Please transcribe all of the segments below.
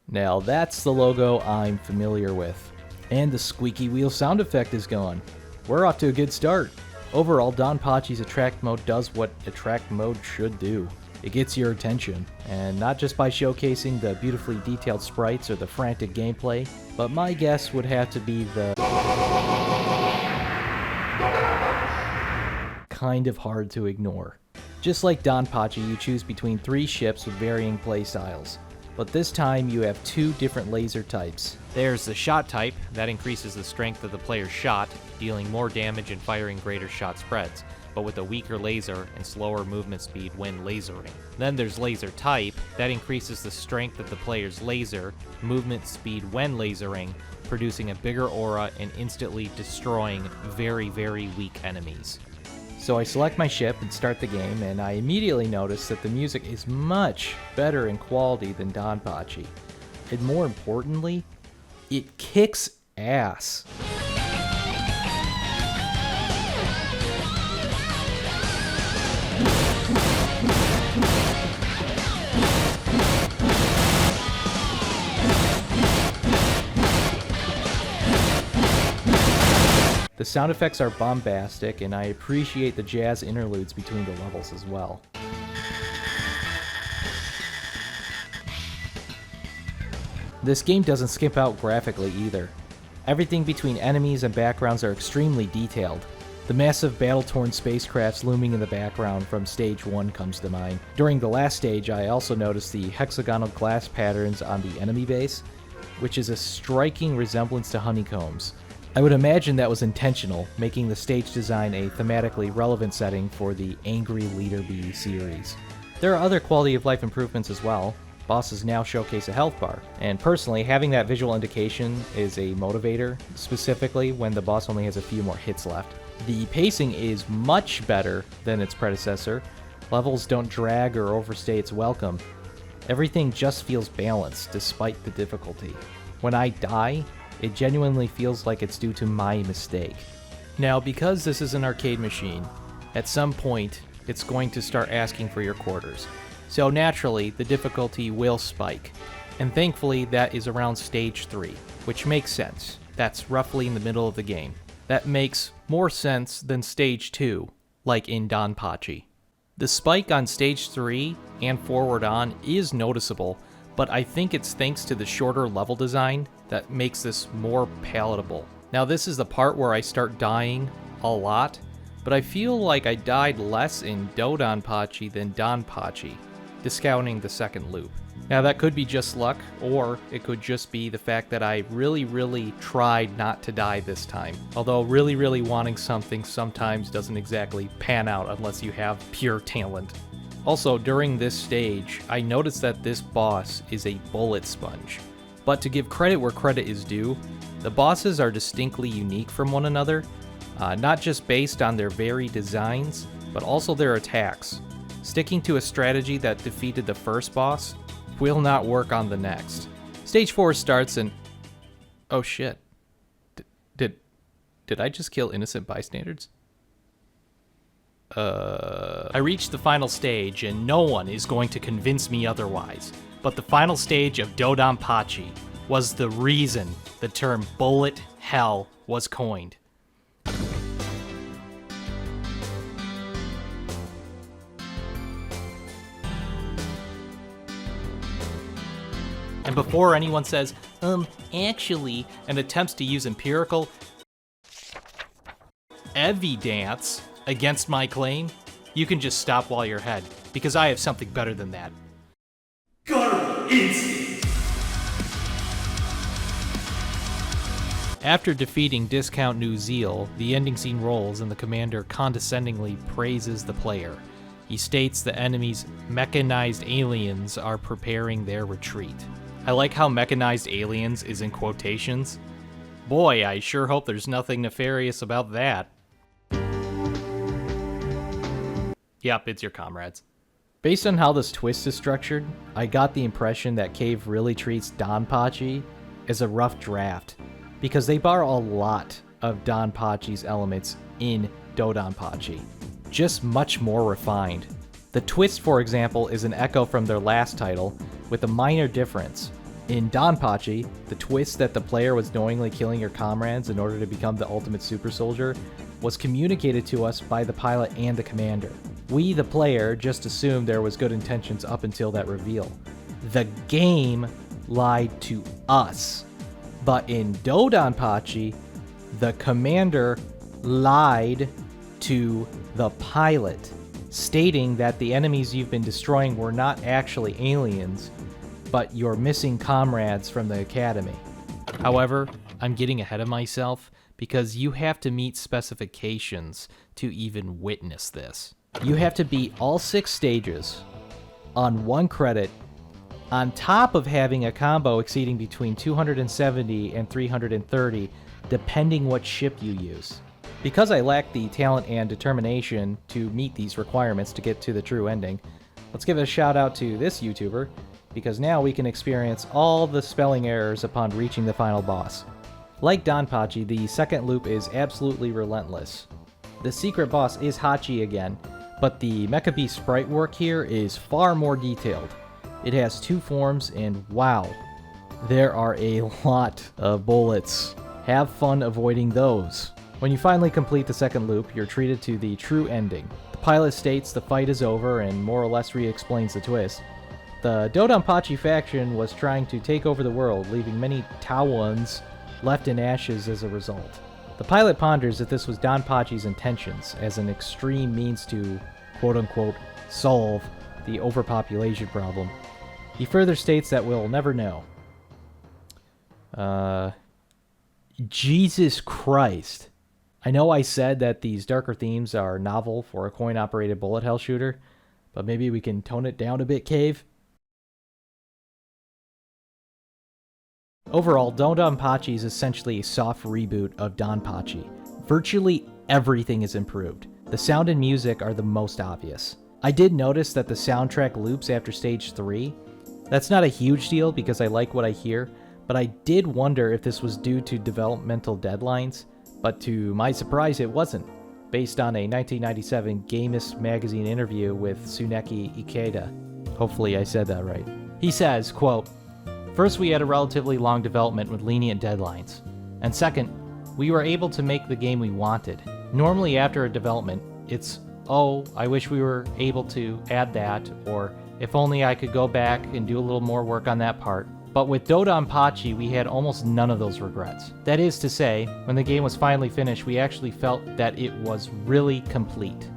Now that's the logo I'm familiar with. And the squeaky wheel sound effect is gone. We're off to a good start. Overall, DoDonPachi's Attract mode does what Attract mode should do. It gets your attention, and not just by showcasing the beautifully detailed sprites or the frantic gameplay, but my guess would have to be the kind of hard to ignore. Just like DonPachi, you choose between 3 ships with varying playstyles. But this time you have 2 different laser types. There's the shot type, that increases the strength of the player's shot, dealing more damage and firing greater shot spreads, but with a weaker laser and slower movement speed when lasering. Then there's laser type, that increases the strength of the player's laser, movement speed when lasering, producing a bigger aura and instantly destroying very, very weak enemies. So I select my ship and start the game, and I immediately notice that the music is much better in quality than DonPachi. And more importantly, it kicks ass. The sound effects are bombastic, and I appreciate the jazz interludes between the levels as well. This game doesn't skimp out graphically either. Everything between enemies and backgrounds are extremely detailed. The massive battle-torn spacecrafts looming in the background from Stage 1 comes to mind. During the last stage, I also noticed the hexagonal glass patterns on the enemy base, which is a striking resemblance to honeycombs. I would imagine that was intentional, making the stage design a thematically relevant setting for the Angry Leader Bee series. There are other quality of life improvements as well. Bosses now showcase a health bar, and personally, having that visual indication is a motivator, specifically when the boss only has a few more hits left. The pacing is much better than its predecessor. Levels don't drag or overstay its welcome. Everything just feels balanced despite the difficulty. When I die, it genuinely feels like it's due to my mistake. Now, because this is an arcade machine, at some point, it's going to start asking for your quarters. So naturally, the difficulty will spike. And thankfully, that is around Stage 3, which makes sense. That's roughly in the middle of the game. That makes more sense than Stage 2, like in DonPachi. The spike on Stage 3 and forward on is noticeable, but I think it's thanks to the shorter level design that makes this more palatable. Now this is the part where I start dying a lot, but I feel like I died less in DoDonPachi than DonPachi, discounting the second loop. Now that could be just luck, or it could just be the fact that I really tried not to die this time. Although really wanting something sometimes doesn't exactly pan out unless you have pure talent. Also, during this stage, I noticed that this boss is a bullet sponge. But to give credit where credit is due, the bosses are distinctly unique from one another, not just based on their very designs, but also their attacks. Sticking to a strategy that defeated the first boss will not work on the next. Stage 4 starts and... oh shit. Did I just kill innocent bystanders? I reached the final stage, and no one is going to convince me otherwise. But the final stage of DoDonPachi was the reason the term bullet hell was coined. And before anyone says, actually, and attempts to use empirical evidence against my claim, you can just stop while you're ahead, because I have something better than that. Guttural instinct! After defeating Discount New Zeal, the ending scene rolls and the commander condescendingly praises the player. He states the enemy's mechanized aliens are preparing their retreat. I like how mechanized aliens is in quotations. Boy, I sure hope there's nothing nefarious about that. Yep, it's your comrades. Based on how this twist is structured, I got the impression that Cave really treats DonPachi as a rough draft, because they borrow a lot of DonPachi's elements in DoDonPachi. just much more refined. The twist, for example, is an echo from their last title, with a minor difference. In DoDonPachi, the twist that the player was knowingly killing your comrades in order to become the ultimate super soldier was communicated to us by the pilot and the commander. We, the player, just assumed there was good intentions up until that reveal. The game lied to us. But in DoDonPachi, the commander lied to the pilot, stating that the enemies you've been destroying were not actually aliens, but your missing comrades from the academy. However, I'm getting ahead of myself because you have to meet specifications to even witness this. You have to beat all 6 stages on 1 credit, on top of having a combo exceeding between 270 and 330, depending what ship you use. Because I lack the talent and determination to meet these requirements to get to the true ending, let's give a shout out to this YouTuber, because now we can experience all the spelling errors upon reaching the final boss. Like DoDonPachi, the second loop is absolutely relentless. The secret boss is Hachi again, but the Mecha Beast sprite work here is far more detailed. It has 2 forms, and wow, there are a lot of bullets. Have fun avoiding those. When you finally complete the second loop, you're treated to the true ending. The pilot states the fight is over and more or less re-explains the twist. The DoDonPachi faction was trying to take over the world, leaving many Tawans left in ashes as a result. The pilot ponders that this was DonPachi's intentions as an extreme means to, quote-unquote, solve the overpopulation problem. He further states that we'll never know. Jesus Christ. I know I said that these darker themes are novel for a coin-operated bullet hell shooter, but maybe we can tone it down a bit, Cave? Overall, DoDonPachi is essentially a soft reboot of DonPachi. Virtually everything is improved. The sound and music are the most obvious. I did notice that the soundtrack loops after stage 3. That's not a huge deal because I like what I hear, but I did wonder if this was due to developmental deadlines, but to my surprise it wasn't, based on a 1997 Gamist magazine interview with Tsuneki Ikeda. Hopefully I said that right. He says, quote, "First, we had a relatively long development with lenient deadlines. And second, we were able to make the game we wanted. Normally after a development, it's, oh, I wish we were able to add that, or if only I could go back and do a little more work on that part. But with DoDonPachi, we had almost none of those regrets. That is to say, when the game was finally finished, we actually felt that it was really complete."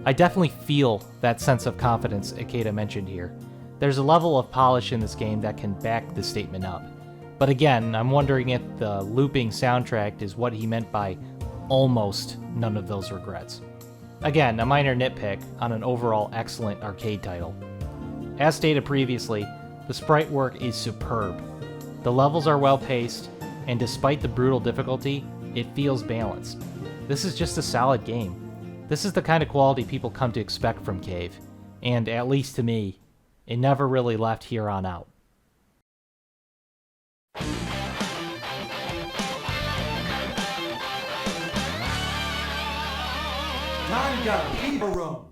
I definitely feel that sense of confidence Ikeda mentioned here. There's a level of polish in this game that can back the statement up. But again, I'm wondering if the looping soundtrack is what he meant by almost none of those regrets. Again, a minor nitpick on an overall excellent arcade title. As stated previously, the sprite work is superb. The levels are well paced, and despite the brutal difficulty, it feels balanced. This is just a solid game. This is the kind of quality people come to expect from Cave, and at least to me, it never really left here on out. Time got a paper room.